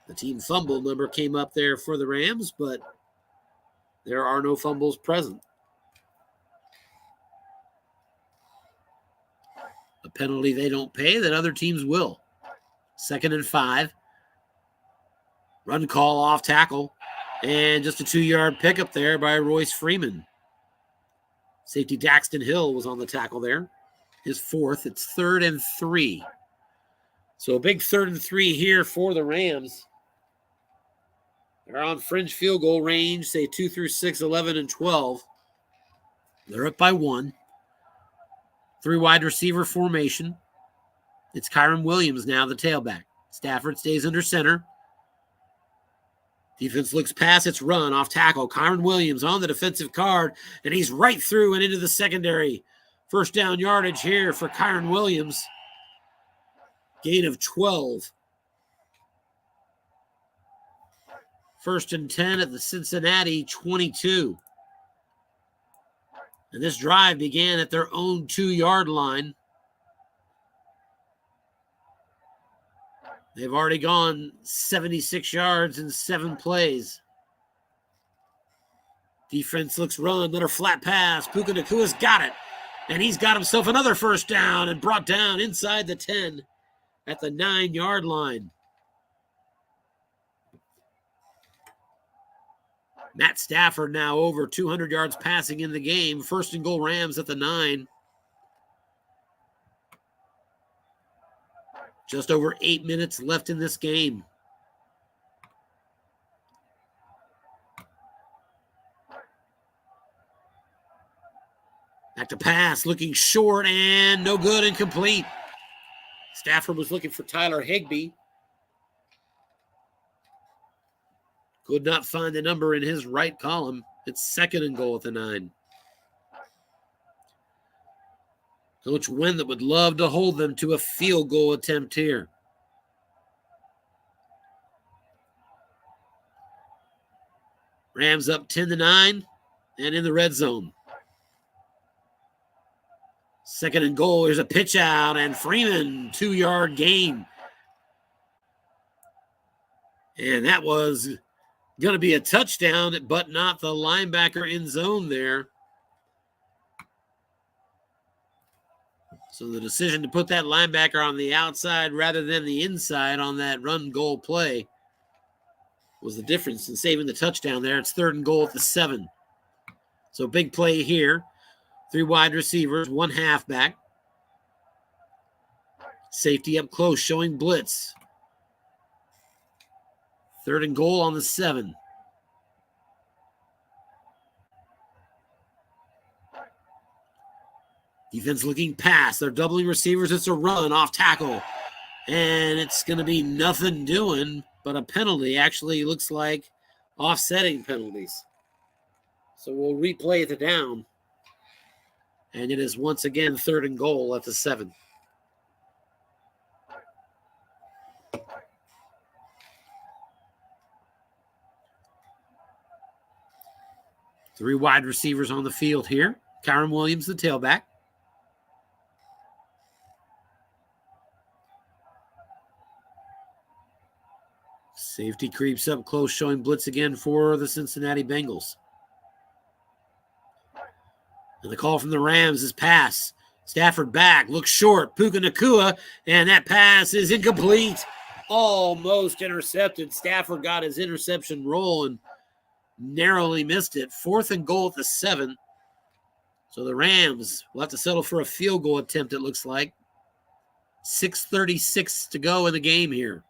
The team fumble number came up there for the Rams, but there are no fumbles present. A penalty they don't pay that other teams will. 2nd and 5. Run call off tackle. And just a 2-yard pickup there by Royce Freeman. Safety Daxton Hill was on the tackle there. His 4th. It's 3rd and 3. So a big 3rd and 3 here for the Rams. They're on fringe field goal range, say 2 through 6, 11, and 12. They're up by 1. 3 wide receiver formation. It's Kyron Williams now, the tailback. Stafford stays under center. Defense looks pass, it's run off tackle. Kyron Williams on the defensive card, and he's right through and into the secondary. 1st down yardage here for Kyron Williams. Gain of 12. 1st and 10 at the Cincinnati 22. And this drive began at their own 2-yard line. They've already gone 76 yards in 7 plays. Defense looks run, another flat pass. Puka Nakua's got it. And he's got himself another 1st down and brought down inside the 10 at the 9-yard line. Matt Stafford now over 200 yards passing in the game. 1st and goal Rams at the 9. Just over 8 minutes left in this game. Back to pass, looking short and no good, incomplete. Stafford was looking for Tyler Higbee. Could not find the number in his right column. It's 2nd and goal at the 9. Coach Wendlandt would love to hold them to a field goal attempt here. Rams up 10-9 and in the red zone. 2nd and goal. Here's a pitch out and Freeman, 2-yard gain. And that was going to be a touchdown, but not the linebacker in zone there. So the decision to put that linebacker on the outside rather than the inside on that run goal play was the difference in saving the touchdown there. It's 3rd and goal at the 7. So big play here. 3 wide receivers, 1 halfback. Safety up close, showing blitz. 3rd and goal on the 7. Defense looking pass. They're doubling receivers. It's a run off tackle. And it's going to be nothing doing but a penalty. Actually, looks like offsetting penalties. So we'll replay the down. And it is once again 3rd and goal at the 7. Three wide receivers on the field here. Kyron Williams, the tailback. Safety creeps up close, showing blitz again for the Cincinnati Bengals. And the call from the Rams is pass. Stafford back, looks short. Puka Nacua, and that pass is incomplete. Almost intercepted. Stafford got his interception roll and narrowly missed it. 4th and goal at the 7. So the Rams will have to settle for a field goal attempt, it looks like. 6:36 to go in the game here.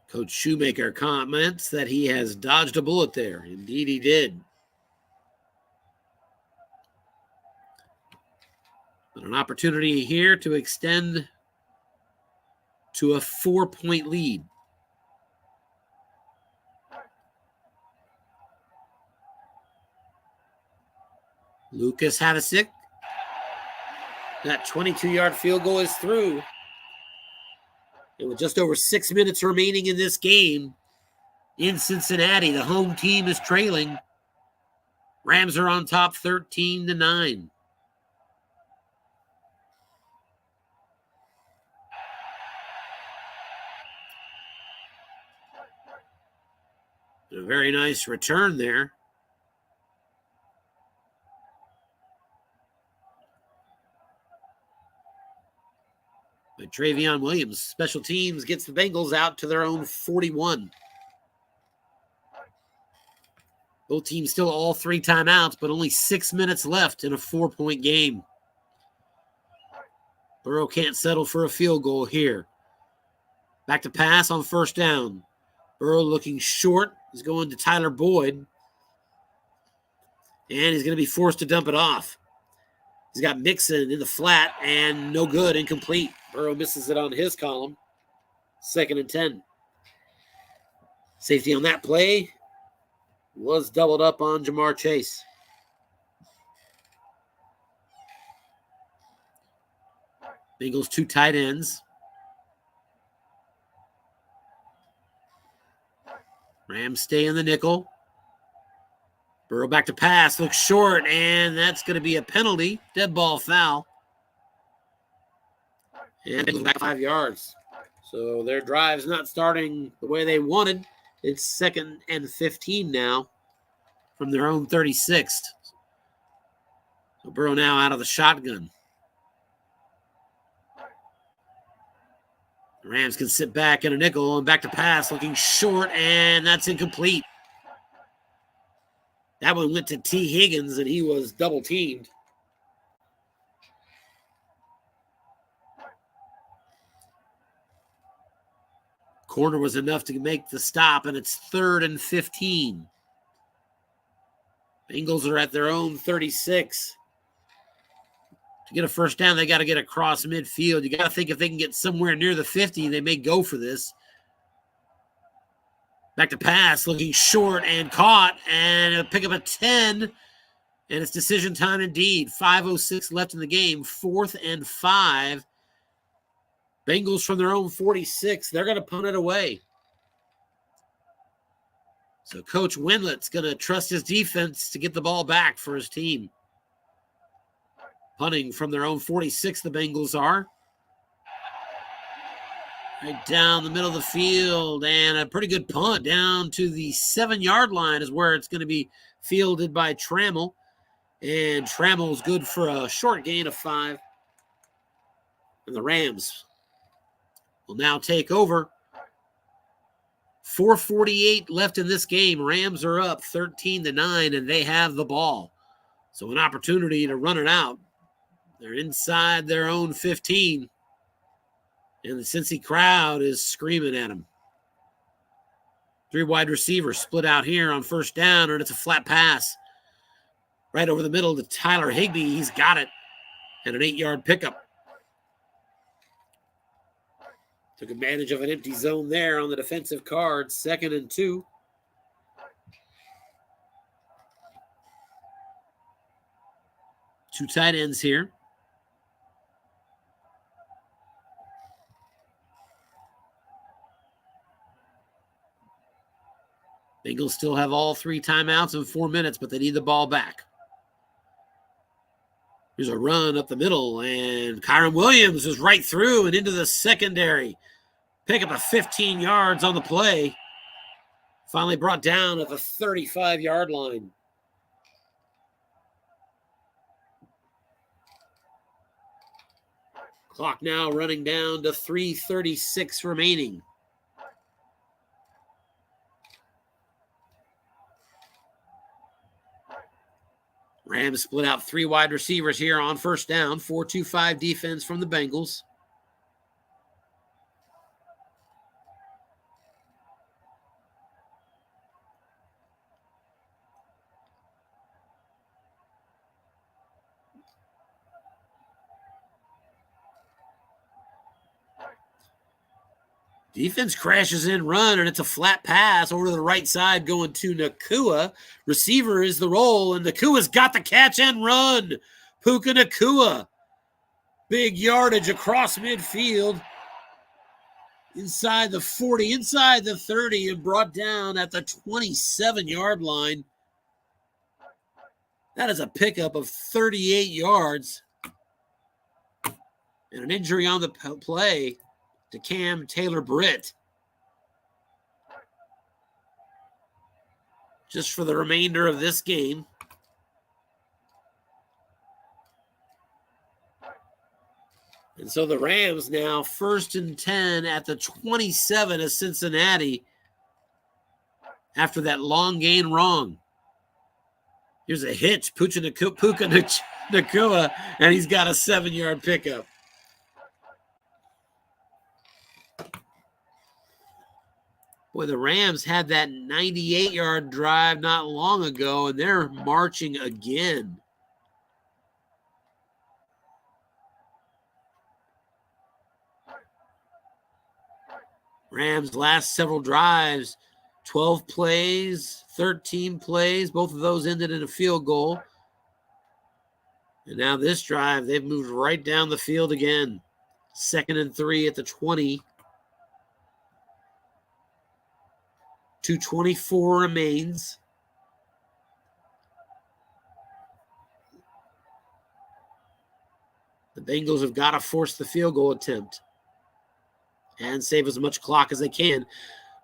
Coach Shoemaker comments that he has dodged a bullet there. Indeed, he did. But an opportunity here to extend to a 4-point lead. Lucas Havasick. That 22-yard field goal is through. And with just over 6 minutes remaining in this game in Cincinnati, the home team is trailing. Rams are on top 13-9. A very nice return there. By Travion Williams. Special teams gets the Bengals out to their own 41. Both teams still all 3 timeouts, but only 6 minutes left in a 4-point game. Burrow can't settle for a field goal here. Back to pass on 1st down. Burrow looking short. He's going to Tyler Boyd. And he's going to be forced to dump it off. He's got Mixon in the flat and no good, incomplete. Burrow misses it on his column. 2nd and 10. Safety on that play was doubled up on Jamar Chase. Bengals 2 tight ends. Rams stay in the nickel. Burrow back to pass, looks short, and that's going to be a penalty. Dead ball foul. And it goes back 5 yards. So their drive's not starting the way they wanted. It's 2nd and 15 now from their own 36th. So Burrow now out of the shotgun. Rams can sit back in a nickel and back to pass, looking short, and that's incomplete. That one went to T. Higgins, and he was double-teamed. Corner was enough to make the stop, and it's 3rd and 15. Bengals are at their own 36. To get a first down, they got to get across midfield. You got to think if they can get somewhere near the 50, they may go for this. Back to pass, looking short and caught, and a pick up a 10, and it's decision time indeed. 5:06 left in the game, 4th and 5. Bengals from their own 46. They're going to punt it away. So Coach Windlet's going to trust his defense to get the ball back for his team. Punting from their own 46, the Bengals are. Right down the middle of the field, and a pretty good punt down to the 7-yard line is where it's going to be fielded by Trammell. And Trammell's good for a short gain of 5. And the Rams will now take over. 4:48 left in this game. Rams are up 13-9, and they have the ball. So an opportunity to run it out. They're inside their own 15. And the Cincy crowd is screaming at them. 3 wide receivers split out here on first down, and it's a flat pass. Right over the middle to Tyler Higbee. He's got it. And an 8-yard pickup. Took advantage of an empty zone there on the defensive card. 2nd and 2. Two tight ends here. Bengals still have all 3 timeouts in 4 minutes, but they need the ball back. Here's a run up the middle, and Kyron Williams is right through and into the secondary. Pick up a 15 yards on the play. Finally brought down at the 35-yard line. Clock now running down to 3:36 remaining. Rams split out 3 wide receivers here on first down. 4-2-5 defense from the Bengals. Defense crashes in run, and it's a flat pass over to the right side going to Nacua. Receiver is the roll, and Nakua's got the catch and run. Puka Nacua. Big yardage across midfield. Inside the 40, inside the 30, and brought down at the 27-yard line. That is a pickup of 38 yards. And an injury on the play to Cam Taylor-Britt. Just for the remainder of this game. And so the Rams now 1st and 10 at the 27 of Cincinnati after that long gain wrong. Here's a hitch, Puka Nacua, and he's got a 7-yard pickup. Boy, the Rams had that 98-yard drive not long ago, and they're marching again. Rams' last several drives, 12 plays, 13 plays. Both of those ended in a field goal. And now this drive, they've moved right down the field again. 2nd and 3 at the 20. 2:24 remains. The Bengals have got to force the field goal attempt and save as much clock as they can.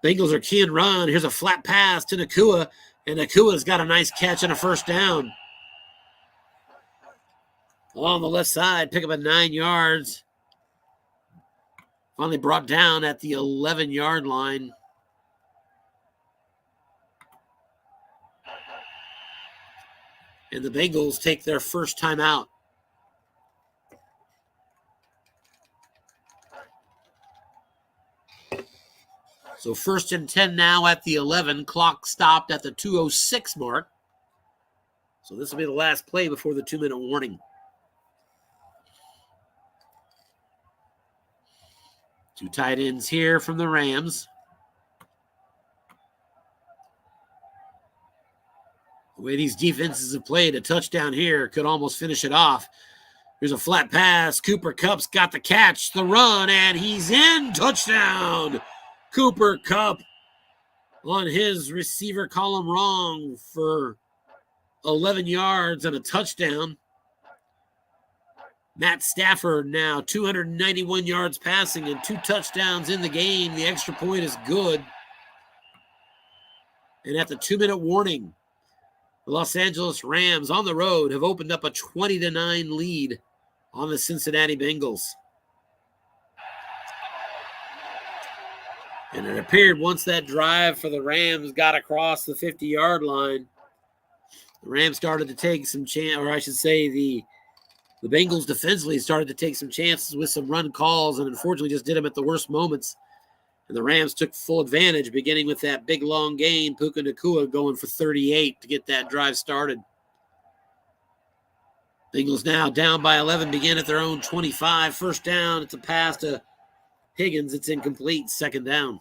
Bengals are key and run. Here's a flat pass to Nacua, and Nakua's got a nice catch and a first down. Along the left side, pick up a 9 yards. Finally brought down at the 11-yard line. And the Bengals take their first time out. So 1st and 10 now at the 11. Clock stopped at the 2:06 mark. So this will be the last play before the 2-minute warning. Two tight ends here from the Rams. The way these defenses have played, a touchdown here could almost finish it off. Here's a flat pass. Cooper Kupp's got the catch, the run, and he's in. Touchdown. Cooper Kupp on his receiver column wrong for 11 yards and a touchdown. Matt Stafford now 291 yards passing and 2 touchdowns in the game. The extra point is good. And at the 2-minute warning, the Los Angeles Rams on the road have opened up a 20-9 lead on the Cincinnati Bengals. And it appeared once that drive for the Rams got across the 50-yard line, the Rams started to take some chance, or I should say the Bengals defensively started to take some chances with some run calls and unfortunately just did them at the worst moments. And the Rams took full advantage, beginning with that big, long gain, Puka Nacua going for 38 to get that drive started. Bengals now down by 11, begin at their own 25. First down, it's a pass to Higgins. It's incomplete, 2nd down.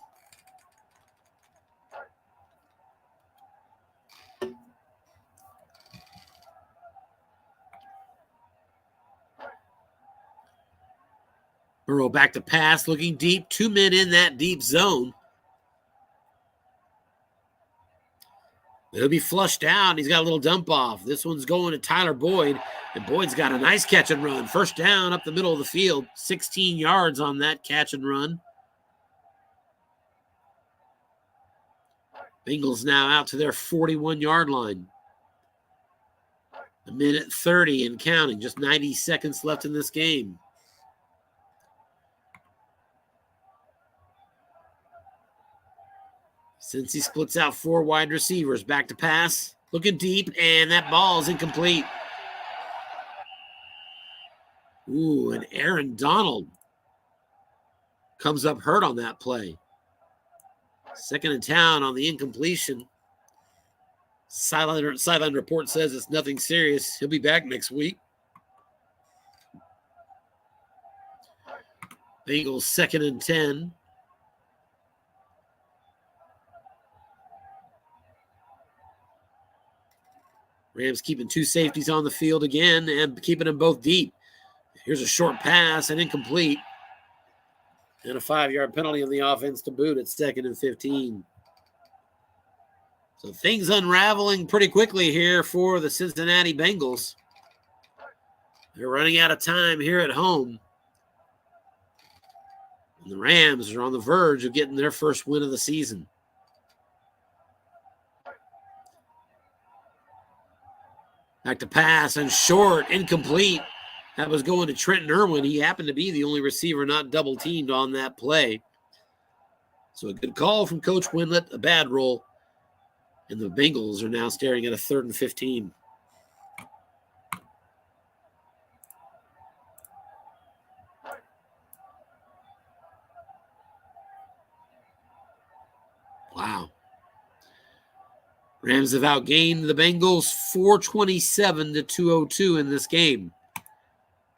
Burrow back to pass, looking deep. 2 men in that deep zone. He'll be flushed out. He's got a little dump off. This one's going to Tyler Boyd, and Boyd's got a nice catch and run. First down up the middle of the field. 16 yards on that catch and run. Bengals now out to their 41-yard line. 1:30 and counting. Just 90 seconds left in this game. Since he splits out 4 wide receivers, back to pass, looking deep, and that ball is incomplete. Ooh, and Aaron Donald comes up hurt on that play. 2nd and 10 on the incompletion. Sideline report says it's nothing serious. He'll be back next week. Bengals 2nd and 10. Rams keeping 2 safeties on the field again and keeping them both deep. Here's a short pass and incomplete. And a 5-yard penalty on the offense to boot at 2nd and 15. So things unraveling pretty quickly here for the Cincinnati Bengals. They're running out of time here at home. And the Rams are on the verge of getting their first win of the season. Back to pass and short, incomplete. That was going to Trenton Irwin. He happened to be the only receiver not double-teamed on that play. So a good call from Coach Winlett, a bad roll. And the Bengals are now staring at a 3rd and 15. Wow. Rams have outgained the Bengals 427 to 202 in this game.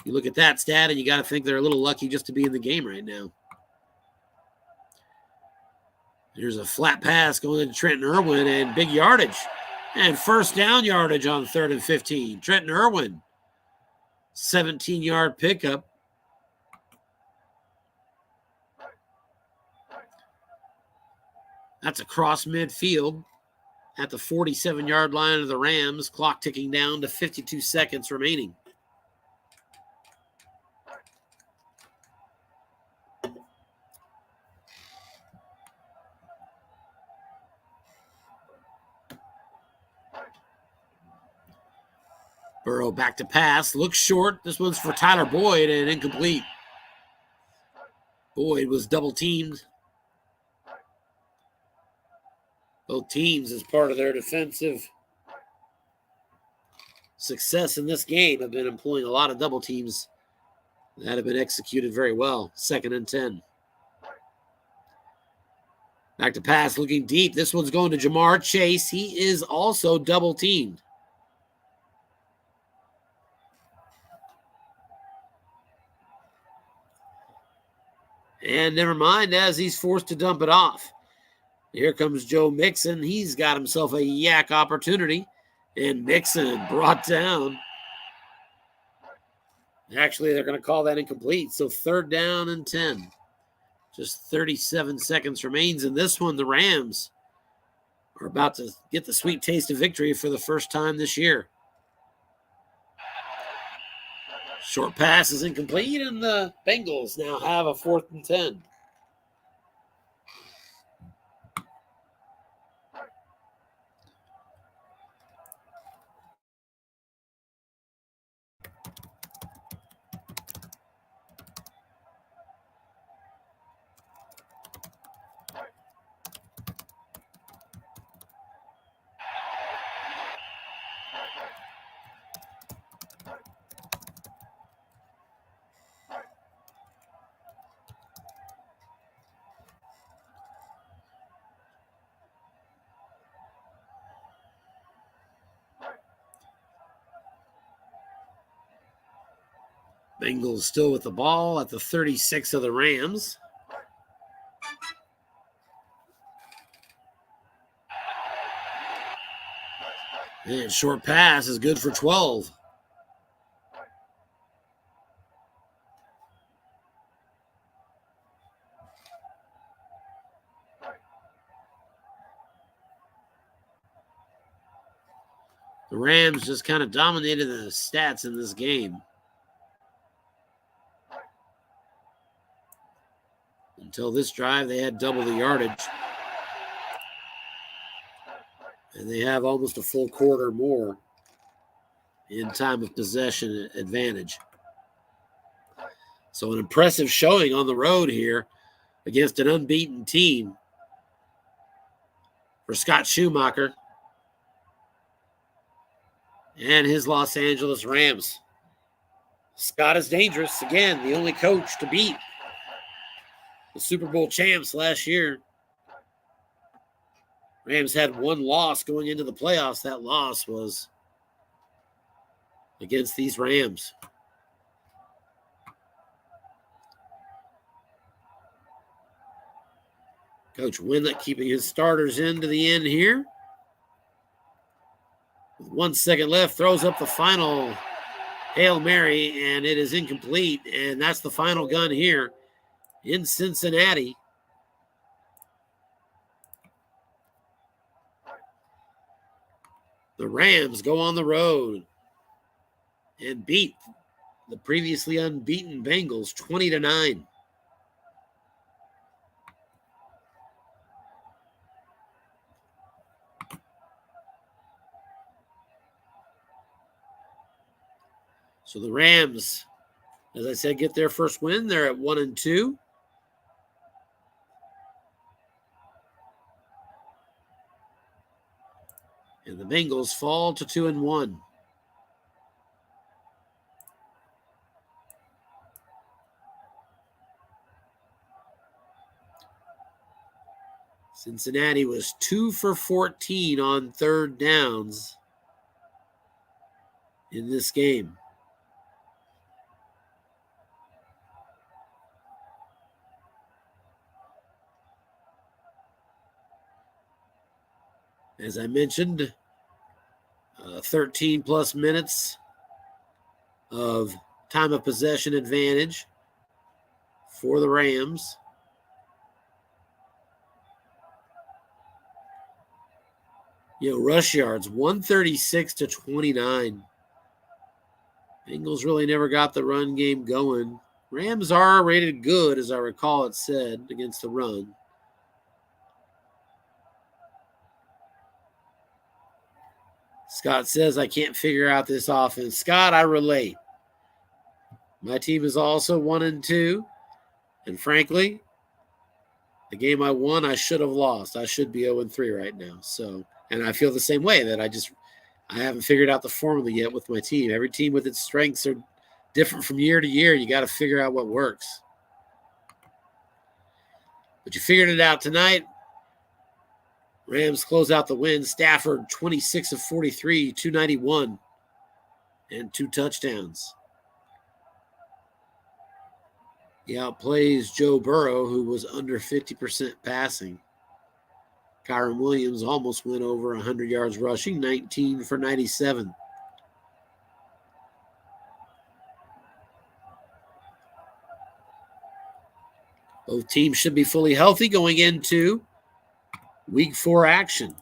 You look at that stat and you got to think they're a little lucky just to be in the game right now. There's a flat pass going to Trenton Irwin and big yardage. And first down yardage on 3rd and 15. Trenton Irwin, 17-yard pickup. That's across midfield at the 47-yard line of the Rams. Clock ticking down to 52 seconds remaining. Burrow back to pass, looks short. This one's for Tyler Boyd and incomplete. Boyd was double teamed. Both teams, as part of their defensive success in this game, have been employing a lot of double teams that have been executed very well. 2nd and 10. Back to pass, looking deep. This one's going to Jamar Chase. He is also double teamed. And never mind, as he's forced to dump it off. Here comes Joe Mixon. He's got himself a yak opportunity. And Mixon brought down. Actually, they're going to call that incomplete. So 3rd down and 10. Just 37 seconds remains in this one. The Rams are about to get the sweet taste of victory for the first time this year. Short pass is incomplete, and the Bengals now have a 4th and 10. Bengals still with the ball at the 36 of the Rams. And short pass is good for 12. The Rams just kind of dominated the stats in this game. Until this drive, they had double the yardage. And they have almost a full quarter more in time of possession advantage. So an impressive showing on the road here against an unbeaten team for Scott Schumacher and his Los Angeles Rams. Scott is dangerous. Again, the only coach to beat the Super Bowl champs last year. Rams had one loss going into the playoffs. That loss was against these Rams. Coach Winlet keeping his starters in to the end here. With 1 second left, throws up the final Hail Mary, and it is incomplete. And that's the final gun here in Cincinnati. The Rams go on the road and beat the previously unbeaten Bengals 20-9. So the Rams, as I said, get their first win. They're at 1-2. And the Bengals fall to 2-1. Cincinnati was 2 for 14 on 3rd downs in this game. As I mentioned, 13 plus minutes of time of possession advantage for the Rams. Rush yards, 136 to 29. Bengals really never got the run game going. Rams are rated good, as I recall it said, against the run. Scott says, I can't figure out this offense. Scott, I relate. My team is also 1-2, And frankly, the game I won, I should have lost. I should be 0-3 right now. So, and I feel the same way that I haven't figured out the formula yet with my team. Every team with its strengths are different from year to year. You got to figure out what works. But you figured it out tonight. Rams close out the win. Stafford, 26 of 43, 291, and 2 touchdowns. He outplays Joe Burrow, who was under 50% passing. Kyron Williams almost went over 100 yards rushing, 19 for 97. Both teams should be fully healthy going into Week 4 action.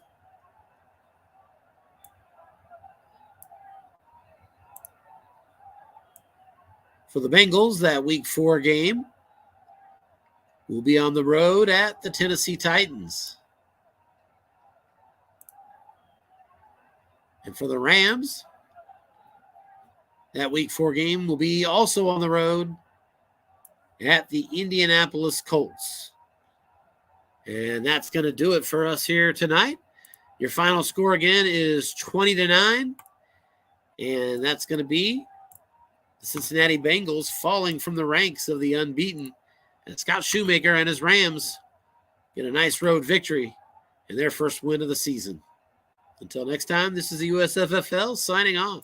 For the Bengals, that Week 4 game will be on the road at the Tennessee Titans. And for the Rams, that Week 4 game will be also on the road at the Indianapolis Colts. And that's going to do it for us here tonight. Your final score again is 20-9. And that's going to be the Cincinnati Bengals falling from the ranks of the unbeaten. And Scott Shoemaker and his Rams get a nice road victory in their first win of the season. Until next time, this is the USFFL signing off.